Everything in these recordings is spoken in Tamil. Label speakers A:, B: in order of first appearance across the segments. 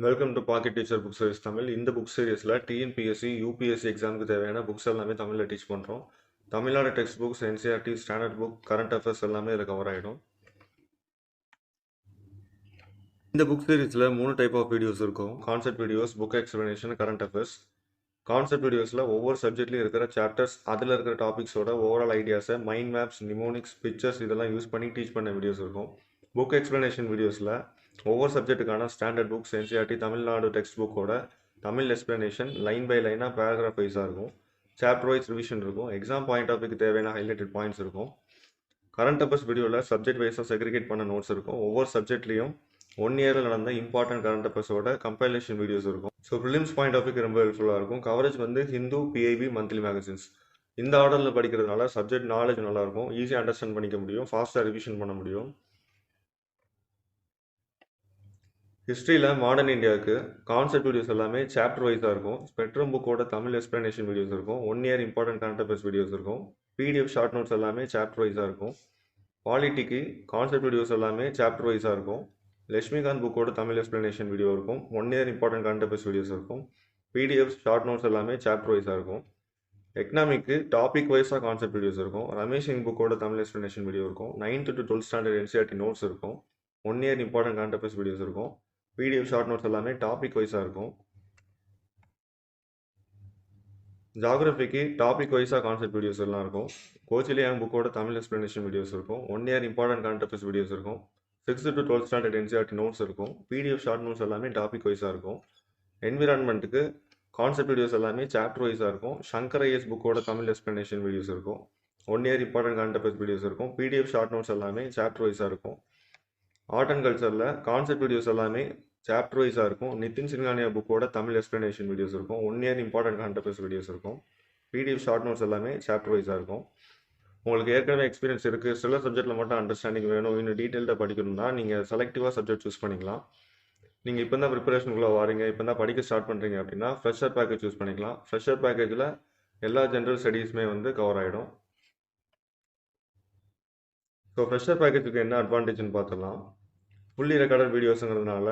A: Welcome to pocket teacher book series Tamil. இந்த புக் சீரிஸில் டிஎன்பிஎஸ்சி யூபிஎஸ்சி எக்ஸாமுக்கு தேவையான புக்ஸ் எல்லாமே தமிழில் டீச் பண்ணுறோம். Tamil Nadu textbooks, NCERT, standard book, current affairs எல்லாமே இதில் கவர் ஆகிடும். இந்த புக் சீரிஸில் 3 டைப் ஆஃப் வீடியோஸ் இருக்கும். Concept videos, book explanation, current affairs. Concept வீடியோஸில் ஒவ்வொரு சப்ஜெக்ட்லையும் இருக்கிற சாப்டர்ஸ், அதில் இருக்கிற டாபிக்ஸோட ஓவரால் ஐடியாஸை மைண்ட் மேப்ஸ், நிமோனிக்ஸ், பிக்சர்ஸ் இதெல்லாம் யூஸ் பண்ணி டீச் பண்ண வீடியோஸ் இருக்கும். புக் எக்ஸ்பிளனேஷன் வீடியோஸில் ஒவ்வொரு சப்ஜெக்ட்டுக்கான standard books, NCERT, Tamil Nadu text புக்கோட தமிழ் எக்ஸ்பிளனேஷன் லைன் பை லைனாக பேராகிராஃப் வைஸாக இருக்கும். சாப்டர் வைஸ் ரிவிஷன் இருக்கும். எக்ஸாம் பாயிண்ட் ஆஃப்க்கு தேவையான ஹைலைட்டட் பாயிண்ட்ஸ் இருக்கும். கரண்ட் அஃபேர்ஸ் வீடியோவில் சப்ஜெக்ட் வைஸாக செக்ரிகேட் பண்ண நோட்ஸ் இருக்கும். ஒவ்வொரு சப்ஜெக்ட்லையும் 1 இயரில் நடந்த இம்பார்ட்டன்ட் கரண்ட் அஃபேர்ஸோட கம்பைலேஷன் வீடியோஸ் இருக்கும். ஸோ ப்ரிலிம்ஸ் பாயிண்ட் ஆஃப்க்கு ரொம்ப ஹெல்ப்ஃபுல்லாக இருக்கும். கவரேஜ் வந்து ஹிந்து, பிஐபி, மந்த்லி மேகசின்ஸ் இந்த ஆர்டரில் படிக்கிறதுனால சப்ஜெக்ட் நாலேஜ் நல்லாயிருக்கும். ஈஸியாக அண்டர்ஸ்டாண்ட் பண்ணிக்க முடியும். ஃபாஸ்ட்டாக ரிவிஷன் பண்ண முடியும். ஹிஸ்ட்ரியில் மாடர்ன் இந்தியாவுக்கு கான்செப்ட் வீடியோஸ் எல்லாமே சாப்டர் வைஸாக இருக்கும். ஸ்பெக்ட்ரம் புக்கோட தமிழ் எக்ஸ்பிளனேஷன் வீடியோஸ் இருக்கும். 1 year important current affairs videos இருக்கும். பிடிஎஃப் ஷார்ட் நோட்ஸ் எல்லாமே சாப்டர் வைஸாக இருக்கும். பாலிட்டிக்கு கான்செப்ட் வீடியோஸ் எல்லாமே சாப்டர் வைஸாக இருக்கும். லட்சுமிகாந்த் புக்கோட தமிழ் எக்ஸ்பிளனேஷன் வீடியோ இருக்கும். 1 year important current affairs videos இருக்கும். பிடிஎஃப் ஷார்ட் நோட்ஸ் எல்லாமே சாப்டர் வைஸாக இருக்கும். எக்கனாமிக்கு டாபிக் வைஸாக கான்செப்ட் வீடியோஸ் இருக்கும். ரமேஷ் சிங் புக்கோட தமிழ் எக்ஸ்பிளனேஷன் வீடியோ இருக்கும். 9th to 12th standard NCERT notes இருக்கும். 1 year important current affairs videos இருக்கும். பிடிஎஃப் ஷார்ட் நோட்ஸ் எல்லாமே டாபிக் வைஸாக இருக்கும். ஜாகிரபிக்கு டாபிக் வைஸாக கான்செப்ட் வீடியோஸ் எல்லாம் இருக்கும். கோச்சிலியாங் புக்கோட தமிழ் எக்ஸ்பிளனேஷன் வீடியோஸ் இருக்கும். 1 year important current affairs videos இருக்கும். 6th to 12th standard NCERT notes இருக்கும். பிடிஎஃப் ஷார்ட் நோட்ஸ் எல்லாமே டாபிக் வைஸாக இருக்கும். என்விரான்மெண்ட்டுக்கு கான்செப்ட் வீடியோஸ் எல்லாமே சாப்டர் வைஸாக இருக்கும். சங்கர் ஐஎஸ் புக்கோட தமிழ் எக்ஸ்பிளனேஷன் வீடியோஸ் இருக்கும். 1 year important current affairs videos இருக்கும். பிடிஎஃப் ஷார்ட் நோட்ஸ் எல்லாமே சாப்டர் வைஸாக இருக்கும். ஆர்ட் அண்ட் கல்ச்சரில் கான்செப்ட் வீடியோஸ் எல்லாமே சாப்டர் வைஸாக இருக்கும். நிதின் சிங்கானியா புக்கோட தமிழ் எக்ஸ்பிளனேஷன் வீடியோஸ் இருக்கும். 1 year important current affairs videos இருக்கும். பிடிஎஃப் ஷார்ட் நோட்ஸ் எல்லாமே சாப்டர் வைஸாக இருக்கும். உங்களுக்கு ஏற்கனவே எக்ஸ்பீரியன்ஸ் இருக்குது, சில சப்ஜெக்ட்டில் மட்டும் அண்டர்ஸ்டாண்டிங் வேணும், இன்னும் டீட்டெயில்டாக படிக்கணும்னா நீங்கள் செலக்டிவாக சப்ஜெக்ட் சூஸ் பண்ணிக்கலாம். நீங்கள் இப்போ தான் ப்ரிப்பரேஷனுக்குள்ளே வாரீங்க, இப்போ தான் படிக்க ஸ்டார்ட் பண்ணுறீங்க அப்படின்னா ஃப்ரெஷர் பேக்கேஜ் சூஸ் பண்ணிக்கலாம். ஃப்ரெஷர் பேக்கேஜில் எல்லா ஜென்ரல் ஸ்டடீஸுமே வந்து கவர் ஆகிடும். ஸோ ஃப்ரெஷர் பேக்கேஜுக்கு என்ன அட்வான்டேஜ்னு பார்த்துடலாம். ஃபுல்லி ரெக்கார்டட் வீடியோஸுங்கிறதுனால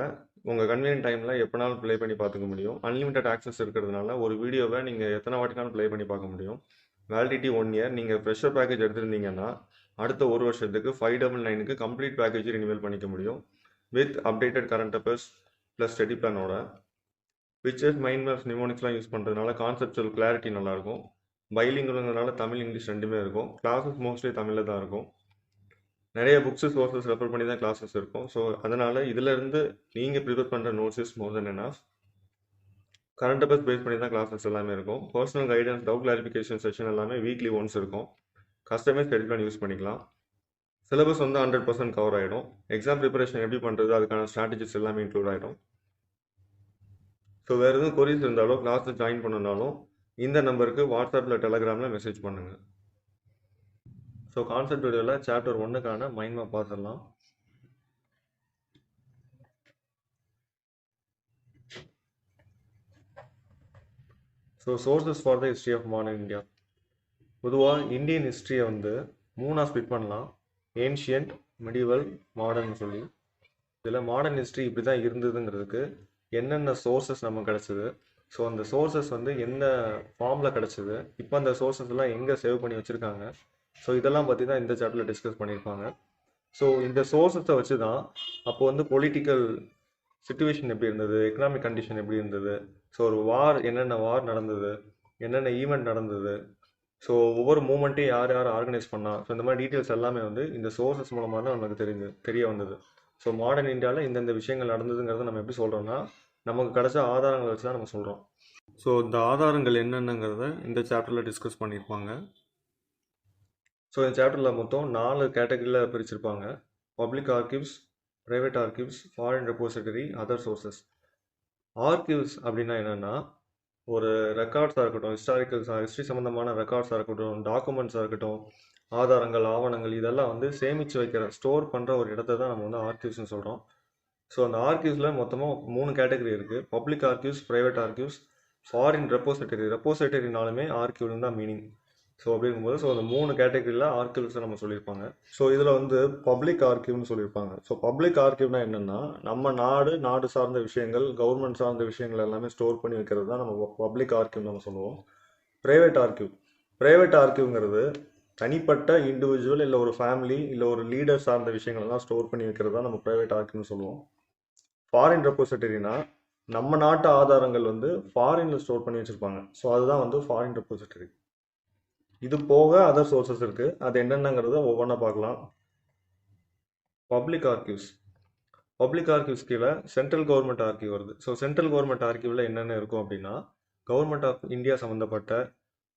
A: உங்கள் கன்வீனியன்ட் டைமில் எப்போனாலும் ப்ளே பண்ணி பார்த்துக்க முடியும். அன்லிமிட்டட் ஆக்சஸ் இருக்கிறதுனால ஒரு வீடியோவை நீங்கள் எத்தனை வாட்டினாலும் ப்ளே பண்ணி பார்க்க முடியும். Validity 1 year. நீங்கள் ஃப்ரெஷர் பேக்கேஜ் எடுத்திருந்தீங்கன்னா அடுத்த 1 வருஷத்துக்கு 599க்கு கம்ப்ளீட் பேக்கேஜ் ரினிவல் பண்ணிக்க முடியும். With updated current affairs plus study பிளானோட. பிக்சர்ஸ், மைண்ட் மேப்ஸ், நிமோனிக்ஸ்லாம் யூஸ் பண்ணுறதுனால கான்செப்டுவல் கிளாரிட்டி நல்லாயிருக்கும். பைலிங்குறதுனால தமிழ், இங்கிலீஷ் ரெண்டுமே இருக்கும். கிளாஸஸ் மோஸ்ட்லி தமிழில் தான் இருக்கும். நிறைய புக்ஸு சோர்ஸஸ் ரெஃபர் பண்ணி தான் கிளாஸஸ் இருக்கும். ஸோ அதனால் இதிலேருந்து நீங்கள் ப்ரிப்பேர் பண்ணுற notes is more than enough. Current affairs base பண்ணி தான் கிளாஸஸ் எல்லாமே இருக்கும். Personal guidance, doubt clarification session எல்லாமே வீக்லி ஒன்ஸ் இருக்கும். கஸ்டமைஸ் ஸ்டடி பிளான் யூஸ் பண்ணிக்கலாம். சிலபஸ் வந்து 100% கவர் ஆகிடும். எக்ஸாம் ப்ரிப்பரேஷன் எப்படி பண்ணுறது, அதுக்கான ஸ்ட்ராட்டஜிஸ் எல்லாமே இன்க்ளூட் ஆகிடும். ஸோ வேறு எதுவும் கொரிஸ் இருந்தாலோ, கிளாஸில் ஜாயின் பண்ணனாலும் இந்த நம்பருக்கு வாட்ஸ்அப்பில், டெலகிராமில் மெசேஜ் பண்ணுங்கள். ஸோ கான்செப்ட் வீடியோவில் சாப்டர் 1க்கான மைண்ட் மேப் பார்த்துடலாம். So sources for the history of modern India. பொதுவாக இந்தியன் ஹிஸ்ட்ரியை வந்து 3ஆக ஸ்பிட் பண்ணலாம். ஏன்ஷியன்ட், மெடிவல், மாடர்ன் சொல்லி. இதில் மாடர்ன் ஹிஸ்ட்ரி இப்படி தான் இருந்ததுங்கிறதுக்கு என்னென்ன சோர்சஸ் நமக்கு கிடச்சிது, ஸோ அந்த சோர்சஸ் வந்து எந்த ஃபார்மில் கிடச்சிது, இப்போ அந்த சோர்சஸ் எல்லாம் எங்கே சேவ் பண்ணி வச்சுருக்காங்க, ஸோ இதெல்லாம் பற்றி தான் இந்த சாப்டரில் டிஸ்கஸ் பண்ணியிருப்பாங்க. ஸோ இந்த சோர்சஸை வச்சு தான் அப்போ வந்து பொலிட்டிக்கல் சிச்சுவேஷன் எப்படி இருந்தது, எக்கனாமிக் கண்டிஷன் எப்படி இருந்தது, ஸோ ஒரு வார், என்னென்ன வார் நடந்தது, என்னென்ன ஈவெண்ட் நடந்தது, ஸோ ஒவ்வொரு மூமெண்ட்டையும் யார் யார் ஆர்கனைஸ் பண்ணா, ஸோ இந்த மாதிரி டீட்டெயில்ஸ் எல்லாமே வந்து இந்த சோர்சஸ் மூலமாக தான் நமக்கு தெரிய வந்தது. ஸோ மாடர்ன் இந்தியாவில் இந்தந்த விஷயங்கள் நடந்ததுங்கிறத நம்ம எப்படி சொல்கிறோம்னா நமக்கு கிடைச்ச ஆதாரங்களை வச்சு தான் நம்ம சொல்கிறோம். ஸோ இந்த ஆதாரங்கள் என்னென்னங்கிறத இந்த சாப்டரில் டிஸ்கஸ் பண்ணியிருப்பாங்க. ஸோ இந்த சாப்டரில் மொத்தம் 4 கேட்டகரியில் பிரிச்சிருப்பாங்க. Public archives, private archives, foreign repository, other sources. Archives அப்படின்னா என்னென்னா ஒரு ரெக்கார்ட்ஸாக இருக்கட்டும், ஹிஸ்ட்ரி சம்மந்தமான ரெக்கார்ட்ஸாக இருக்கட்டும், டாக்குமெண்ட்ஸாக இருக்கட்டும், ஆதாரங்கள், ஆவணங்கள் இதெல்லாம் வந்து சேமித்து வைக்கிற, ஸ்டோர் பண்ணுற ஒரு இடத்த தான் நம்ம வந்து ஆர்கிவ்ஸ்னு சொல்கிறோம். ஸோ அந்த ஆர்கிவ்ஸில் மொத்தமாக 3 கேட்டகரி இருக்குது. Public archives, private archives, foreign repository. ரெப்போசிட்டரினாலுமே ஆர்கிவ்னு தான் மீனிங். ஸோ அப்படிங்கும்போது ஸோ அந்த 3 கேட்டகரியில் ஆர்கிவ்ஸை நம்ம சொல்லியிருப்பாங்க. ஸோ இதில் வந்து பப்ளிக் ஆர்கிவ்னு சொல்லியிருப்பாங்க. ஸோ பப்ளிக் ஆர்கிவ்னா என்னென்னா, நம்ம நாடு சார்ந்த விஷயங்கள், கவர்மெண்ட் சார்ந்த விஷயங்கள் எல்லாமே ஸ்டோர் பண்ணி வைக்கிறது தான் நம்ம பப்ளிக் ஆர்கிவ் நம்ம சொல்லுவோம். ப்ரைவேட் ஆர்கிவ்ங்கிறது தனிப்பட்ட இண்டிவிஜுவல் இல்லை ஒரு ஃபேமிலி இல்லை ஒரு லீடர் சார்ந்த விஷயங்கள்லாம் ஸ்டோர் பண்ணி வைக்கிறது தான் நம்ம ப்ரைவேட் ஆர்கிவ்னு சொல்லுவோம். ஃபாரின் ரெப்போசிட்டரினா நம்ம நாட்டு ஆதாரங்கள் வந்து ஃபாரின்ல ஸ்டோர் பண்ணி வச்சிருப்பாங்க. ஸோ அதுதான் வந்து ஃபாரின் ரெப்போசிட்டரி. இது போக அதர் சோர்சஸ் இருக்கு. அது என்னென்னங்கிறத ஒவ்வொன்றா பார்க்கலாம். பப்ளிக் ஆர்கிவ்ஸ் கீழே சென்ட்ரல் கவர்மெண்ட் ஆர்கிவ் வருது. ஸோ சென்ட்ரல் கவர்மெண்ட் ஆர்கிவ்ல என்னென்ன இருக்கும் அப்படின்னா, கவர்மெண்ட் ஆஃப் இந்தியா சம்மந்தப்பட்ட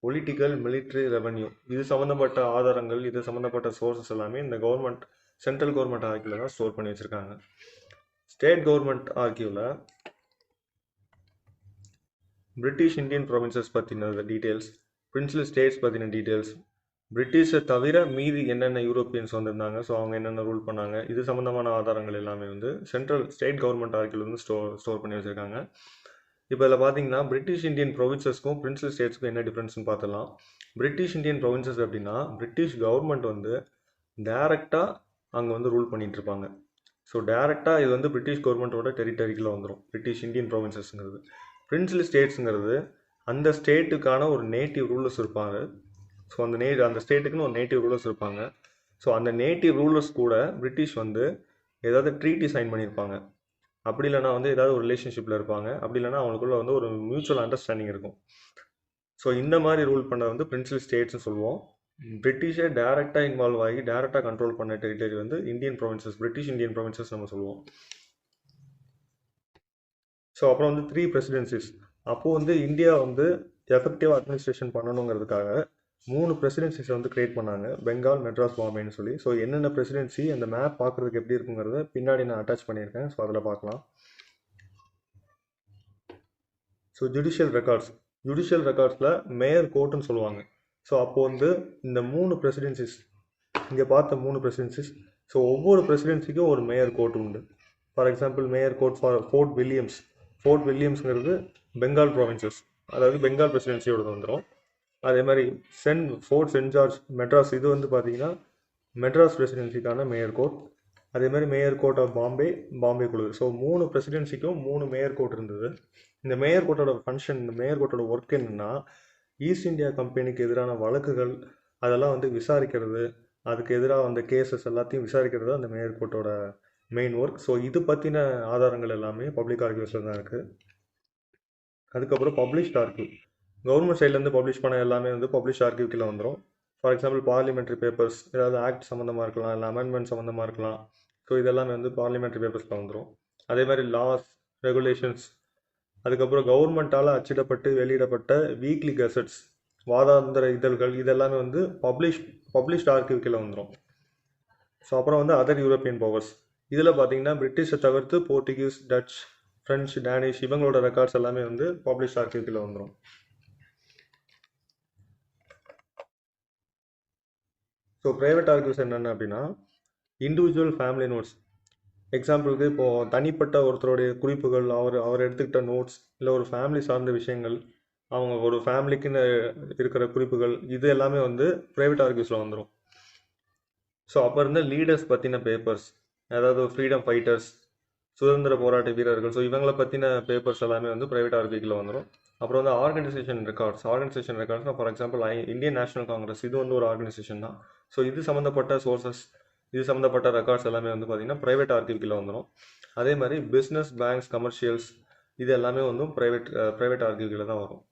A: பொலிட்டிக்கல், மிலிட்ரி, ரெவன்யூ இது சம்மந்தப்பட்ட ஆதாரங்கள், இது சம்மந்தப்பட்ட சோர்சஸ் எல்லாமே இந்த சென்ட்ரல் கவர்மெண்ட் ஆர்கிவ்ல தான் ஸ்டோர் பண்ணி வச்சிருக்காங்க. ஸ்டேட் கவர்மெண்ட் ஆர்கிவ்ல பிரிட்டிஷ் இந்தியன் ப்ரொவின்சஸ் பற்றின டீட்டெயில்ஸ், பிரின்சிபல் ஸ்டேட்ஸ் பற்றின டீட்டெயில்ஸ், பிரிட்டிஷை தவிர மீதி என்னென்ன யூரோப்பியன்ஸ் வந்திருந்தாங்க, ஸோ அவங்க என்னென்ன ரூல் பண்ணாங்க, இது சம்மந்தமான ஆதாரங்கள் எல்லாமே வந்து ஸ்டேட் கவர்மெண்ட் ஆர்கிவ்ல வந்து ஸ்டோர் பண்ணி வச்சிருக்காங்க. இப்போ இதில் பார்த்தீங்கன்னா பிரிட்டிஷ் இந்தியன் ப்ரொவின்சஸ்க்கும் பிரின்சிபல் ஸ்டேட்ஸ்க்கும் என்ன டிஃப்ரென்ஸ்னு பார்த்துலாம். பிரிட்டிஷ் இந்தியன் ப்ரொவின்சஸ் அப்படின்னா பிரிட்டிஷ் கவர்மெண்ட் வந்து டைரெக்டாக அங்கே வந்து ரூல் பண்ணிட்டு இருப்பாங்க. ஸோ டைரெக்டாக இது வந்து பிரிட்டிஷ் கவர்மெண்ட்டோட டெரிட்டரிக்குள்ள வந்துடும் பிரிட்டிஷ் இந்தியன் ப்ரொவின்சஸ்ங்கிறது. பிரின்சிபல் ஸ்டேட்ஸுங்கிறது அந்த ஸ்டேட்டுக்கான ஒரு நேட்டிவ் ரூலர்ஸ் இருப்பாங்க. ஸோ அந்த ஸ்டேட்டுக்குன்னு ஒரு நேட்டிவ் ரூலர்ஸ் இருப்பாங்க. ஸோ அந்த நேட்டிவ் ரூலர்ஸ் கூட பிரிட்டிஷ் வந்து ஏதாவது ட்ரீட்டி சைன் பண்ணியிருப்பாங்க. அப்படி இல்லைனா வந்து ஏதாவது ஒரு ரிலேஷன்ஷிப்பில் இருப்பாங்க. அப்படி இல்லைனா அவங்களுக்குள்ள வந்து ஒரு மியூச்சுவல் அண்டர்ஸ்டாண்டிங் இருக்கும். ஸோ இந்த மாதிரி ரூல் பண்ண வந்து பிரின்சிபல் ஸ்டேட்ஸ்னு சொல்லுவோம். பிரிட்டிஷை டைரெக்டாக இன்வால்வ் ஆகி டைரெக்டாக கண்ட்ரோல் பண்ண டெரிட்டரி வந்து பிரிட்டிஷ் இந்தியன் ப்ரொவின்சஸ் நம்ம சொல்லுவோம். ஸோ அப்புறம் வந்து 3 பிரசிடென்சிஸ். அப்போது வந்து இந்தியா வந்து எஃபெக்டிவ் அட்மினிஸ்ட்ரேஷன் பண்ணணுங்கிறதுக்காக 3 பிரசிடென்சிஸை வந்து கிரியேட் பண்ணாங்க. பெங்கால், மெட்ராஸ், பாம்பேன்னு சொல்லி. ஸோ என்னென்ன பிரசிடென்சி அந்த மேப் பார்க்குறதுக்கு எப்படி இருக்குங்கிறத பின்னாடி நான் அட்டாச் பண்ணியிருக்கேன். ஸோ அதில் பார்க்கலாம். ஸோ ஜுடிஷியல் ரெக்கார்ட்ஸில் மேயர் கோர்ட்டுன்னு சொல்லுவாங்க. ஸோ அப்போது வந்து இந்த 3 பிரசிடென்சிஸ், இங்கே பார்த்த 3 பிரசிடென்சிஸ், ஸோ ஒவ்வொரு பிரசிடென்சிக்கும் ஒரு மேயர் கோர்ட் உண்டு. For example mayor court for Fort வில்லியம்ஸ்ங்கிறது பெங்கால் ப்ராவின்சஸ், அதாவது பெங்கால் பிரசிடென்சியோட வந்துடும். அதே மாதிரி ஃபோர்ட் சென்ட் ஜார்ஜ் மெட்ராஸ், இது வந்து பார்த்தீங்கன்னா மெட்ராஸ் பிரசிடென்சிக்கான மேயர் கோர்ட். அதே மாதிரி மேயர் கோர்ட் ஆஃப் பாம்பே குழு. ஸோ 3 பிரசிடென்சிக்கும் 3 மேயர் கோர்ட் இருந்தது. இந்த மேயர் கோர்ட்டோட ஒர்க் என்னன்னா, ஈஸ்ட் இந்தியா கம்பெனிக்கு எதிரான வழக்குகள் அதெல்லாம் வந்து விசாரிக்கிறது, அதுக்கு எதிராக வந்த கேசஸ் எல்லாத்தையும் விசாரிக்கிறது அந்த மேயர் கோர்ட்டோட மெயின் ஒர்க். ஸோ இது பற்றின ஆதாரங்கள் எல்லாமே பப்ளிக் ஆர்கிவ்ஸில் தான் இருக்குது. அதுக்கப்புறம் பப்ளிஷ்ட் ஆர்கிவ், கவர்மெண்ட் சைட்லேருந்து பப்ளிஷ் பண்ண எல்லாமே வந்து பப்ளிஷ் ஆர்கிவ் கீழே வந்துடும். ஃபார் எக்ஸாம்பிள் பார்லிமெண்ட்ரி பேப்பர்ஸ், ஏதாவது ஆக்ட் சம்மந்தமாக இருக்கலாம், இல்லை அமெண்ட்மெண்ட் சம்மந்தமாக இருக்கலாம். ஸோ இதெல்லாமே வந்து பார்லிமெண்ட்ரி பேப்பர்ஸில் வந்துடும். அதே மாதிரி லாஸ், ரெகுலேஷன்ஸ், அதுக்கப்புறம் கவர்மெண்ட்டால் அச்சிடப்பட்டு வெளியிடப்பட்ட வீக்லி கெசட்ஸ், வாராந்திர இதழ்கள், இதெல்லாமே வந்து பப்ளிஷ்ட் ஆர்கிவ் கீழே வந்துடும். ஸோ அப்புறம் வந்து அதர் யூரோப்பியன் பவர்ஸ், இதில் பார்த்தீங்கன்னா பிரிட்டிஷை தவிர்த்து போர்ச்சுகீஸ், டச், ஃப்ரெஞ்சு, டேனிஷ் இவங்களோட ரெக்கார்ட்ஸ் எல்லாமே வந்து பப்ளிஷ்ட் ஆர்கிவ் கீழே வந்துடும். ஸோ ப்ரைவேட் ஆர்கிவ்ஸ் என்னென்ன அப்படின்னா, இண்டிவிஜுவல் ஃபேமிலி நோட்ஸ். எக்ஸாம்பிளுக்கு இப்போது தனிப்பட்ட ஒருத்தருடைய குறிப்புகள், அவர் எடுத்துக்கிட்ட நோட்ஸ், இல்லை ஒரு ஃபேமிலி சார்ந்த விஷயங்கள், அவங்க ஒரு ஃபேமிலிக்குன்னு இருக்கிற குறிப்புகள், இது எல்லாமே வந்து ப்ரைவேட் ஆர்கிவ்ஸில் வந்துடும். ஸோ அப்போ இருந்த லீடர்ஸ் பற்றின பேப்பர்ஸ், அதாவது ஃப்ரீடம் ஃபைட்டர்ஸ், சுதந்திர போராட்ட வீரர்கள், ஸோ இவங்களை பற்றின பேப்பர்ஸ் எல்லாமே வந்து ப்ரைவேட் ஆர்கிவ்ல வந்துடும். அப்புறம் வந்து ஆர்கனைசேஷன் ரெக்கார்ட்ஸ்னால் for example Indian National Congress, இது வந்து ஒரு ஆர்கனைசேஷன் தான். ஸோ இது சம்மந்தப்பட்ட சோர்சஸ், இது சம்மந்தப்பட்ட ரெக்கார்ட்ஸ் எல்லாமே வந்து பார்த்திங்கன்னா ப்ரைவேட் ஆர்கிவ்ல வந்துடும். அதே மாதிரி பிஸ்னஸ், பேங்க்ஸ், கமர்ஷியல்ஸ், இது எல்லாமே வந்து ப்ரைவேட் ஆர்கிவ்ல தான் வரும்.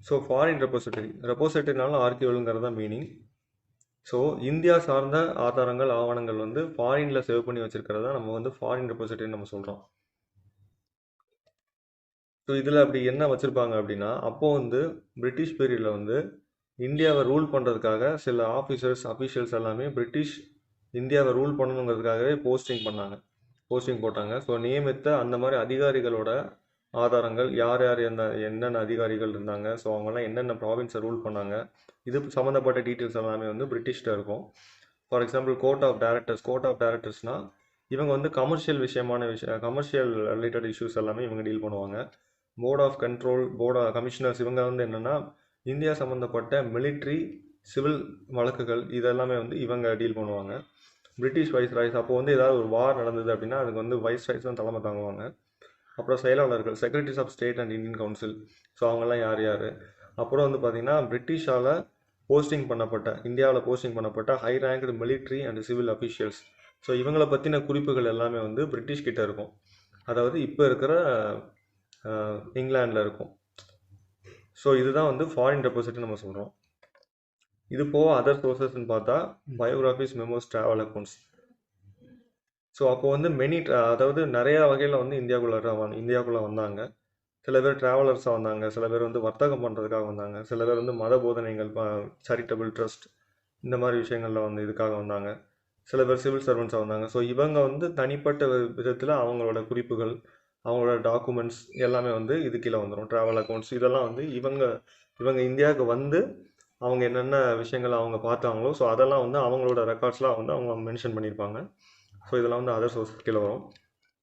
A: ஸோ ஃபாரின் ரெப்போசிட்டரினாலும் ஆர்கிவ்ங்கிறது தான் மீனிங். ஸோ இந்தியா சார்ந்த ஆவணங்கள் வந்து ஃபாரினில் சேவ் பண்ணி வச்சுருக்கிறதா நம்ம வந்து ஃபாரின் ரெப்போசிட்டரின்னு நம்ம சொல்கிறோம். ஸோ இதில் அப்படி என்ன வச்சுருப்பாங்க அப்படின்னா, அப்போது வந்து பிரிட்டிஷ் பீரியடில் வந்து இந்தியாவை ரூல் பண்ணுறதுக்காக சில அஃபீஷியல்ஸ் எல்லாமே இந்தியாவை ரூல் பண்ணணுங்கிறதுக்காகவே போஸ்டிங் போட்டாங்க. ஸோ நியமித்த அந்த மாதிரி அதிகாரிகளோட ஆதாரங்கள், யார் என்னென்ன அதிகாரிகள் இருந்தாங்க, ஸோ அவங்கெல்லாம் என்னென்ன ப்ராவின்ஸை ரூல் பண்ணாங்க, இது சம்மந்தப்பட்ட டீட்டெயில்ஸ் எல்லாமே வந்து பிரிட்டிஷ்ட இருக்கும். ஃபார் எக்ஸாம்பிள் கோர்ட் ஆஃப் டைரக்டர்ஸ்னால் இவங்க வந்து கமர்ஷியல் ரிலேட்டட் இஷ்யூஸ் எல்லாமே இவங்க டீல் பண்ணுவாங்க. Board of control, board commissioners இவங்க வந்து என்னென்னா இந்தியா சம்மந்தப்பட்ட மிலிட்ரி, சிவில் வழக்குகள் இதெல்லாமே வந்து இவங்க டீல் பண்ணுவாங்க. பிரிட்டிஷ் வைஸ்ராய்ஸ் அப்போ வந்து ஏதாவது ஒரு வார் நடந்தது அப்படின்னா அதுக்கு வந்து வைஸ்ராய்ஸ் தான் தலைமை தாங்குவாங்க. அப்புறம் செயலாளர்கள், secretaries of state and Indian council, so அவங்கெல்லாம் யார் யார். அப்புறம் வந்து பார்த்திங்கன்னா பிரிட்டிஷால் போஸ்டிங் பண்ணப்பட்ட, இந்தியாவில் போஸ்டிங் பண்ணப்பட்ட high ranked military and civil officials, so இவங்களை பற்றின குறிப்புகள் எல்லாமே வந்து பிரிட்டிஷ் கிட்ட இருக்கும். அதாவது இப்போ இருக்கிற இங்கிலாண்டில் இருக்கும். ஸோ இதுதான் வந்து ஃபாரின் டெபாசிட்னு நம்ம சொல்கிறோம். இது போக அதர் சோர்சஸ்ன்னு பார்த்தா biographies, memos, travel accounts. So அப்போ வந்து அதாவது நிறையா வகையில் வந்து இந்தியாவுக்குள்ளே வந்தாங்க. சில பேர் ட்ராவலர்ஸாக வந்தாங்க, சில பேர் வந்து வர்த்தகம் பண்ணுறதுக்காக வந்தாங்க, சில பேர் வந்து மத போதனைகள், சேரிட்டபிள் ட்ரஸ்ட் இந்த மாதிரி விஷயங்களில் வந்து இதுக்காக வந்தாங்க, சில பேர் சிவில் சர்வன்ஸாக வந்தாங்க. ஸோ இவங்க வந்து தனிப்பட்ட விதத்தில் அவங்களோட குறிப்புகள், அவங்களோட டாக்குமெண்ட்ஸ் எல்லாமே வந்து இது கீழே வந்துடும். ட்ராவல் அக்கௌண்ட்ஸ் இதெல்லாம் வந்து இவங்க இந்தியாவுக்கு வந்து அவங்க என்னென்ன விஷயங்கள் அவங்க பார்த்தாங்களோ ஸோ அதெல்லாம் வந்து அவங்களோட ரெக்கார்ட்ஸ்லாம் வந்து அவங்க மென்ஷன் பண்ணியிருப்பாங்க. ஸோ இதெல்லாம் வந்து அதர் சோர்ஸ் கீழே வரும்.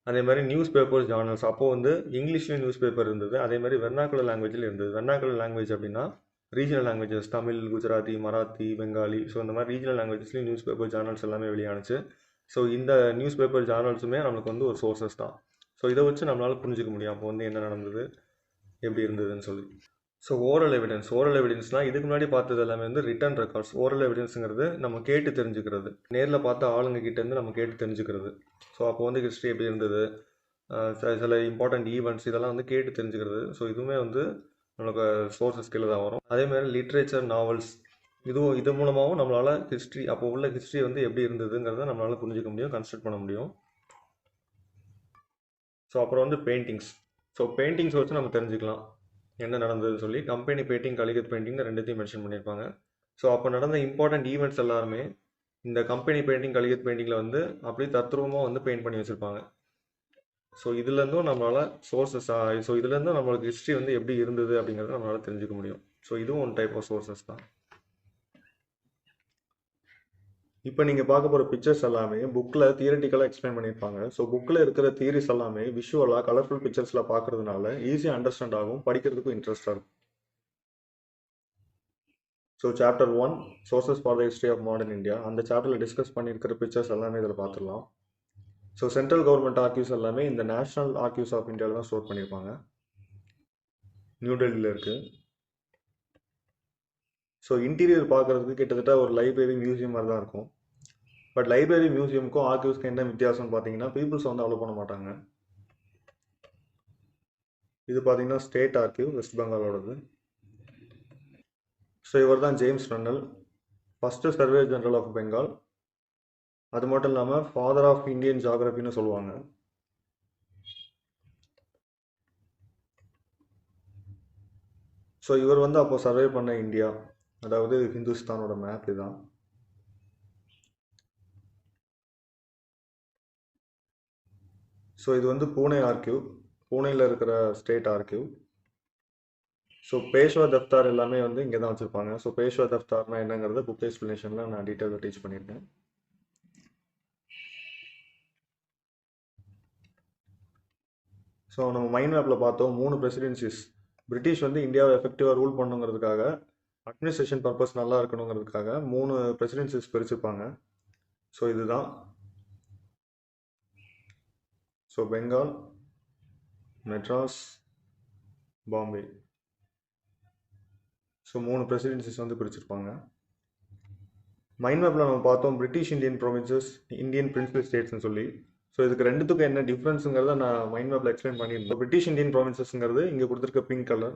A: அதே மாதிரி நியூஸ் பேப்பர்ஸ், ஜார்னல்ஸ், அப்போது வந்து இங்கிலீஷ்லேயும் நியூஸ் பேப்பர் இருந்தது, அதே மாதிரி வெர்னாக்குலர் லாங்குவேஜில் இருந்தது. வெர்னாக்குலர் லாங்குவேஜ் அப்படின்னா regional languages, Tamil, Gujarati, Marathi, Bengali, so இந்த மாதிரி ரீஜனல் லாங்குவேஜஸ்லேயும் நியூஸ் பேப்பர், ஜார்னல்ஸ் எல்லாமே வெளியானுச்சு. ஸோ இந்த நியூஸ் பேப்பர், ஜார்னல்ஸுமே நம்மளுக்கு வந்து ஒரு சோர்சஸ் தான். ஸோ இதை வச்சு நம்மளால் புரிஞ்சிக்க முடியும் அப்போ வந்து என்ன நடந்தது, எப்படி இருந்ததுன்னு சொல்லி. ஸோ ஓரல் எவிடன்ஸ்னால் இதுக்கு முன்னாடி பார்த்தது எல்லாமே வந்து ரிட்டன் ரெக்கார்ட்ஸ். ஓரல் எவிடன்ஸுங்கிறது நம்ம கேட்டு தெரிஞ்சுக்கிறது, நேரில் பார்த்த ஆளுங்க கிட்டேருந்து நம்ம கேட்டு தெரிஞ்சுக்கிறது. ஸோ அப்போ வந்து ஹிஸ்ட்ரி எப்படி இருந்தது, சில இம்பார்ட்டண்ட் ஈவெண்ட்ஸ் இதெல்லாம் வந்து கேட்டு தெரிஞ்சுக்கிறது. ஸோ இதுவுமே வந்து நம்மளுக்கு சோர்ஸஸ் கீழே தான் வரும். அதேமாதிரி லிட்ரேச்சர், நாவல்ஸ், இது மூலமாகவும் நம்மளால் ஹிஸ்ட்ரி, அப்போ உள்ள ஹிஸ்ட்ரி வந்து எப்படி இருந்ததுங்கிறத நம்மளால் புரிஞ்சிக்க முடியும், கன்ஸ்ட்ரக்ட் பண்ண முடியும். ஸோ அப்புறம் வந்து பெயிண்டிங்ஸ். ஸோ பெயிண்டிங்ஸ் வச்சு நம்ம தெரிஞ்சுக்கலாம் என்ன நடந்ததுன்னு சொல்லி. கம்பெனி பெயிண்டிங், கலிகத் பெயிண்டிங் ரெண்டுத்தையும் மென்ஷன் பண்ணியிருப்பாங்க. ஸோ அப்போ நடந்த இம்பார்ட்டண்ட் ஈவெண்ட்ஸ் எல்லாருமே இந்த கம்பெனி பெயிண்டிங், கலிகத் பெயிண்டிங்கில் வந்து அப்படியே தத்ரூபமாக வந்து பெயிண்ட் பண்ணி வச்சுருப்பாங்க. ஸோ இதுலேருந்தும் நம்மளால் ஸோ இதுலேருந்தும் நம்மளுக்கு ஹிஸ்ட்ரி வந்து எப்படி இருந்தது அப்படிங்கிறத நம்மளால் தெரிஞ்சுக்க முடியும். ஸோ இதுவும் ஒன் டைப் ஆஃப் சோர்சஸ் தான். இப்போ நீங்கள் பார்க்க போகிற பிக்சர்ஸ் எல்லாமே புக்கில் தியரட்டிக்கலாக எக்ஸ்பிளைன் பண்ணியிருப்பாங்க. ஸோ புக்கில் இருக்கிற தியரிஸ் எல்லாமே விஷுவலாக கலர்ஃபுல் பிக்சர்ஸில் பார்க்குறதுனால ஈஸியாக அண்டர்ஸ்டாண்ட் ஆகும், படிக்கிறதுக்கும் இன்ட்ரெஸ்டாக இருக்கும். So chapter 1 sources for the history of modern India, அந்த சாப்டரில் டிஸ்கஸ் பண்ணியிருக்கிற பிக்சர்ஸ் எல்லாமே இதில் பார்த்துடலாம். ஸோ சென்ட்ரல் கவர்மெண்ட் ஆர்கியூஸ் எல்லாமே இந்த நேஷனல் ஆர்கியூஸ் ஆஃப் இந்தியாவில் தான் ஸ்டோர் பண்ணியிருப்பாங்க, நியூ டெல்லியில் இருக்குது. ஸோ இன்டீரியர் பார்க்குறதுக்கு கிட்டத்தட்ட ஒரு லைப்ரரி, மியூசியம் மாதிரி தான் இருக்கும். பட் லைப்ரரி, மியூசியமுக்கும் ஆர்கியூஸ்க்கு என்ன வித்தியாசம்னு பார்த்தீங்கன்னா பீப்புள்ஸ் வந்து அலோவ் பண்ண மாட்டாங்க. இது பார்த்தீங்கன்னா ஸ்டேட் ஆர்கியூ, வெஸ்ட் பெங்காலோடது. ஸோ இவர் தான் James Rennell, first survey general of Bengal. அது மட்டும் இல்லாமல் ஃபாதர் ஆஃப் இந்தியன் ஜியாகிரபின்னு சொல்லுவாங்க. ஸோ இவர் வந்து அப்போ சர்வே பண்ண இந்தியா, அதாவது ஹிந்துஸ்தானோட மேப் இதுதான். ஸோ இது வந்து பூனே ஆர்கியூ, பூனேயில் இருக்கிற ஸ்டேட் ஆர்கியூ. ஸோ பேஷ்வா தஃப்தார் எல்லாமே வந்து இங்கே தான் வச்சுருப்பாங்க. ஸோ பேஷ்வா தஃப்தார்னா என்னங்கிறத புக் எக்ஸ்பிளனேஷனில் நான் டீட்டெயிலாக டீச் பண்ணியிருக்கேன். ஸோ நம்ம மைண்ட் மேப்பில் பார்த்தோம் 3 பிரசிடென்சிஸ். பிரிட்டிஷ் வந்து இந்தியாவை எஃபெக்டிவாக ரூல் பண்ணுங்கிறதுக்காக, அட்மினிஸ்ட்ரேஷன் பர்பஸ் நல்லா இருக்கணுங்கிறதுக்காக 3 பிரசிடென்சிஸ் பிரிச்சுருப்பாங்க. ஸோ இதுதான். So Bengal, Madras, Bombay. So 3 presidencies வந்து பிரிச்சிருப்பாங்க. மைண்ட் மேப்பில் நம்ம பார்த்தோம் British Indian provinces, Indian principal ஸ்டேட்ஸ்னு சொல்லி. ஸோ இதுக்கு ரெண்டுத்துக்கும் என்ன டிஃப்ரென்ஸுங்கிறத நான் மைண்ட் மேப்பில் எக்ஸ்பிளைன் பண்ணியிருந்தேன். பிரிட்டிஷ் இந்தியன் ப்ரொவின்சஸ்ங்கிறது இங்கே கொடுத்துருக்க பிங்க் கலர்,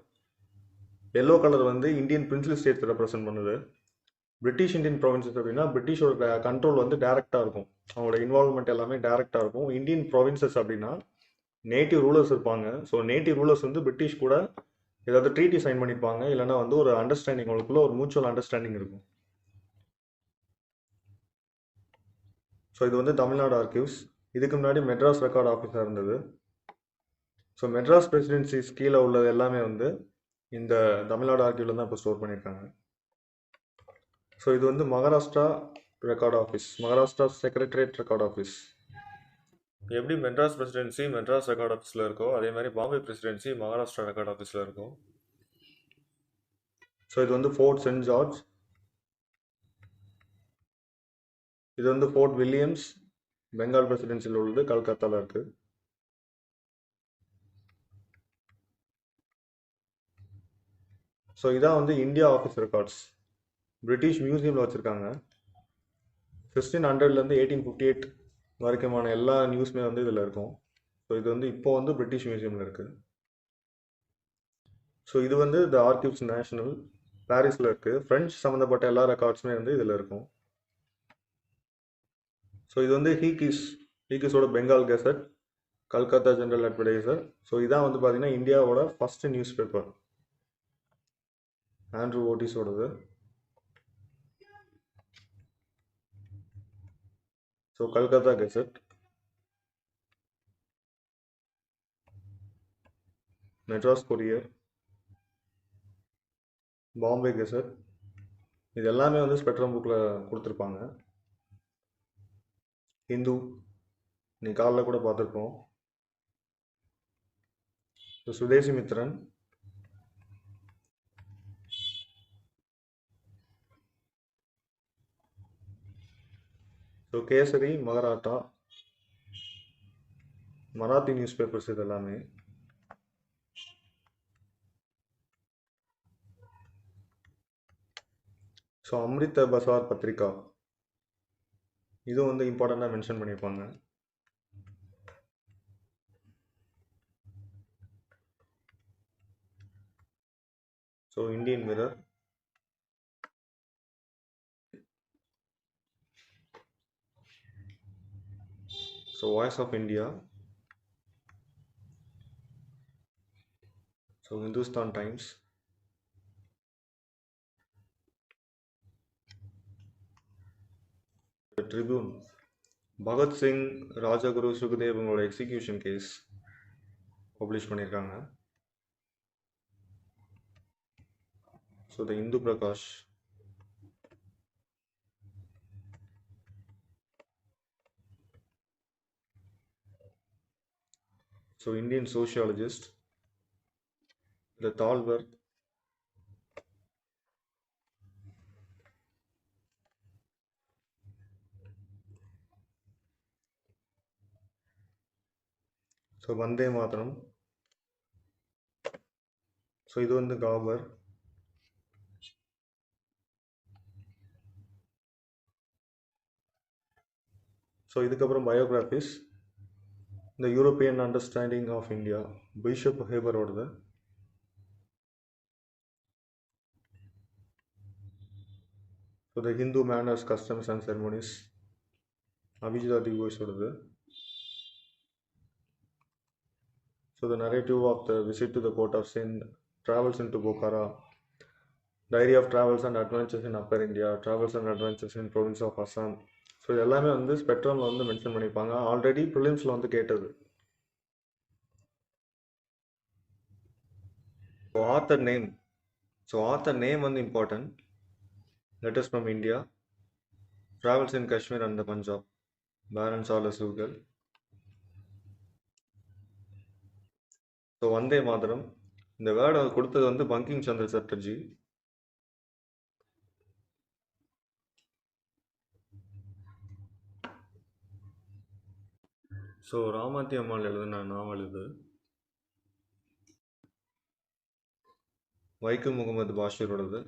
A: எல்லோ கலர் வந்து இந்தியன் பிரின்சிபல் ஸ்டேட்ஸ் ரெப்ரசென்ட் பண்ணுது. பிரிட்டிஷ் இந்தியன் ப்ரொவின்சஸ் அப்படின்னா பிரிட்டிஷோட கண்ட்ரோல் வந்து டேரெக்டாக இருக்கும், அவங்களோட இன்வால்வ்மெண்ட் எல்லாமே டேரெக்டாக இருக்கும். இந்தியன் ப்ரொவின்சஸ் அப்படின்னா நேட்டிவ் ரூலர்ஸ் இருப்பாங்க. ஸோ நேட்டிவ் ரூலர்ஸ் வந்து பிரிட்டிஷ் கூட ஏதாவது ட்ரீட்டி சைன் பண்ணியிருப்பாங்க, இல்லைனா வந்து ஒரு அண்டர்ஸ்டாண்டிங், அவங்களுக்குள்ள ஒரு மியூச்சுவல் அண்டர்ஸ்டாண்டிங் இருக்கும். ஸோ இது வந்து தமிழ்நாடு ஆர்கியூஸ். இதுக்கு முன்னாடி மெட்ராஸ் ரெக்கார்ட் ஆஃபீஸாக இருந்தது. ஸோ மெட்ராஸ் பிரசிடென்சிஸ் கீழே உள்ளது எல்லாமே வந்து இந்த தமிழ்நாடு ஆர்கியூவில் தான் இப்போ ஸ்டோர் பண்ணியிருக்காங்க. ஸோ இது வந்து Maharashtra record office, Maharashtra secretariat record office. எப்படி மெட்ராஸ் பிரசிடென்சி மெட்ராஸ் ரெக்கார்ட் ஆஃபீஸில் இருக்கோ அதே மாதிரி பாம்பே பிரசிடென்சி மகாராஷ்டிரா ரெக்கார்ட் ஆஃபீஸில் இருக்கும். ஸோ இது வந்து ஃபோர்ட் சென்ட் ஜார்ஜ், இது வந்து ஃபோர்ட் வில்லியம்ஸ் பெங்கால் பிரசிடென்சியில் உள்ளது, கல்கத்தாவில் இருக்குது. ஸோ இதான் வந்து இந்தியா ஆஃபீஸ் ரெக்கார்ட்ஸ். பிரிட்டிஷ் மியூசியமில் வச்சுருக்காங்க. 1600லேருந்து 1858 வரைக்குமான எல்லா நியூஸுமே வந்து இதில் இருக்கும். ஸோ இது வந்து இப்போ வந்து பிரிட்டிஷ் மியூசியமில் இருக்குது. ஸோ இது வந்து த ஆர்கிவ்ஸ் நேஷனல் பாரிஸில் இருக்குது. ஃப்ரெஞ்ச் சம்மந்தப்பட்ட எல்லா ரெக்கார்ட்ஸுமே வந்து இதில் இருக்கும். ஸோ இது வந்து ஹீகிஸோட Bengal Gazette, Calcutta General Advertiser. So இதான் வந்து பார்த்தீங்கன்னா இந்தியாவோட ஃபஸ்ட்டு நியூஸ் பேப்பர், ஆண்ட்ரூ ஓட்டிஸோடது. So Calcutta Gazette, Madras Courier, Bombay Gazette, இது எல்லாமே வந்து ஸ்பெக்ட்ரம் புக்கில் கொடுத்துருப்பாங்க. ஹிந்து நீ காலைல கூட பார்த்துருப்போம். So Swadeshi Mitran, so Kesari, Mahratta, Marathi news papers இது எல்லாமே. ஸோ அம்ரித பசார் பத்திரிகா, இது வந்து இம்பார்ட்டண்ட்டாக மென்ஷன் பண்ணியிருப்பாங்க. So Indian Mirror, so Voice of India, so Hindustan Times, Tribune, Bhagat Singh, Rajguru, Sukhdev இவங்களோட எக்ஸிக்யூஷன் கேஸ் பப்ளிஷ் பண்ணியிருக்காங்க. So the Hindu Prakash, so Indian sociologist, the Talwar, so Vande Mataram, so இது வந்து காபர், ஸோ இதுக்கப்புறம் biographies, the European understanding of India, Bishop ஹேபரோடது. So the Hindu manners, customs and ceremonies, அபிஜிதா திகோஷோடது. So the narrative of the visit to the court of Sindh, travels in to Pokhara, diary of travels and adventures in upper India, travels and adventures in province of Assam. So இது எல்லாமே வந்து ஸ்பெக்ட்ரமில் வந்து மென்ஷன் பண்ணியிருப்பாங்க. ஆல்ரெடி ப்ரிலிம்ஸில் வந்து கேட்டது. So author name, so author name வந்து important. Letters from India, travels in Kashmir and the Punjab, Baron Charles லூகல். ஸோ வந்தே மாதரம், இந்த வேர்டை கொடுத்தது வந்து பங்கிம் சந்திர சட்டர்ஜி. ஸோ ராமாத்தி அம்மாள் எழுதுன நாவல் இது. வைக்கம் முகமது பாஷீரோடது,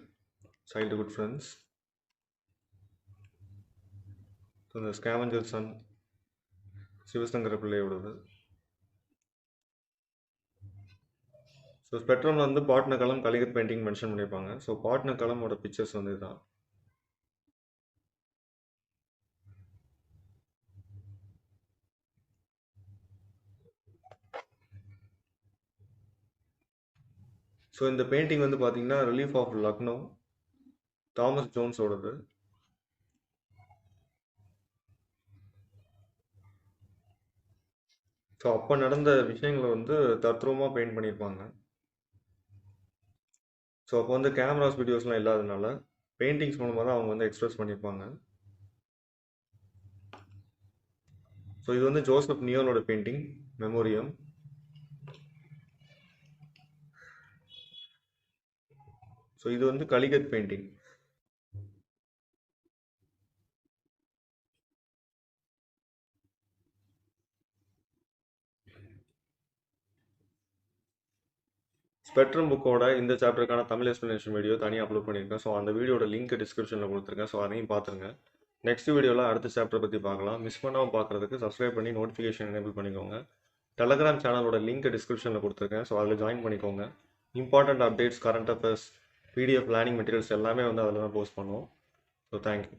A: சைல்டுஹுட் ஃப்ரெண்ட்ஸ். ஸோ இந்த ஸ்கேவஞ்சர் சன், சிவசங்கர பிள்ளையோடது. ஸோ ஸ்பெக்ட்ரமில் வந்து பாட்னகலம், கலிகத் பெயிண்டிங் மென்ஷன் பண்ணியிருப்பாங்க. ஸோ பாட்னகலமோட பிக்சர்ஸ் வந்து இதுதான். ஸோ இந்த பெயிண்டிங் வந்து பார்த்தீங்கன்னா ரிலீஃப் ஆஃப் லக்னோ, தாமஸ் ஜோன்ஸோடது. ஸோ அப்போ நடந்த விஷயங்களை வந்து தத்ரூபமாக பெயிண்ட் பண்ணியிருப்பாங்க. ஸோ அப்போ வந்து கேமராஸ் வீடியோஸ்லாம் இல்லாதனால பெயிண்டிங்ஸ் மூலமாக தான் அவங்க வந்து எக்ஸ்பிரஸ் பண்ணியிருப்பாங்க. ஸோ ஸோ இது வந்து ஜோசப் நியோனோட பெயிண்டிங் மெமோரியம். ஸோ இது வந்து கலிகத் பெயிண்டிங். ஸ்பெக்ட்ரம் புக்கோட இந்த சாப்டருக்கான தமிழ் எக்ஸ்பிளனேஷன் வீடியோ தனியாக அப்லோட் பண்ணியிருக்கேன். ஸோ அந்த வீடியோட லிங்க் டிஸ்கிரிப்ஷனில் கொடுத்துருக்கேன். ஸோ அதையும் பார்த்துருங்க. நெக்ஸ்ட் வீடியோவில் அடுத்த சாப்டர் பற்றி பார்க்கலாம். மிஸ் பண்ணாமல் பார்க்குறதுக்கு சப்ஸ்கிரைப் பண்ணி நோட்டிஃபிகேஷன் எனேபிள் பண்ணிக்கோங்க. டெலகிராம் சேனலோட லிங்க் டிஸ்கிரிப்ஷனில் கொடுத்துருக்கேன். ஸோ அதில் ஜாயின் பண்ணிக்கோங்க. Important updates, current affairs, PDF learning materials எல்லாமே வந்து அதில் தான் போஸ்ட் பண்ணுவோம். So thank you.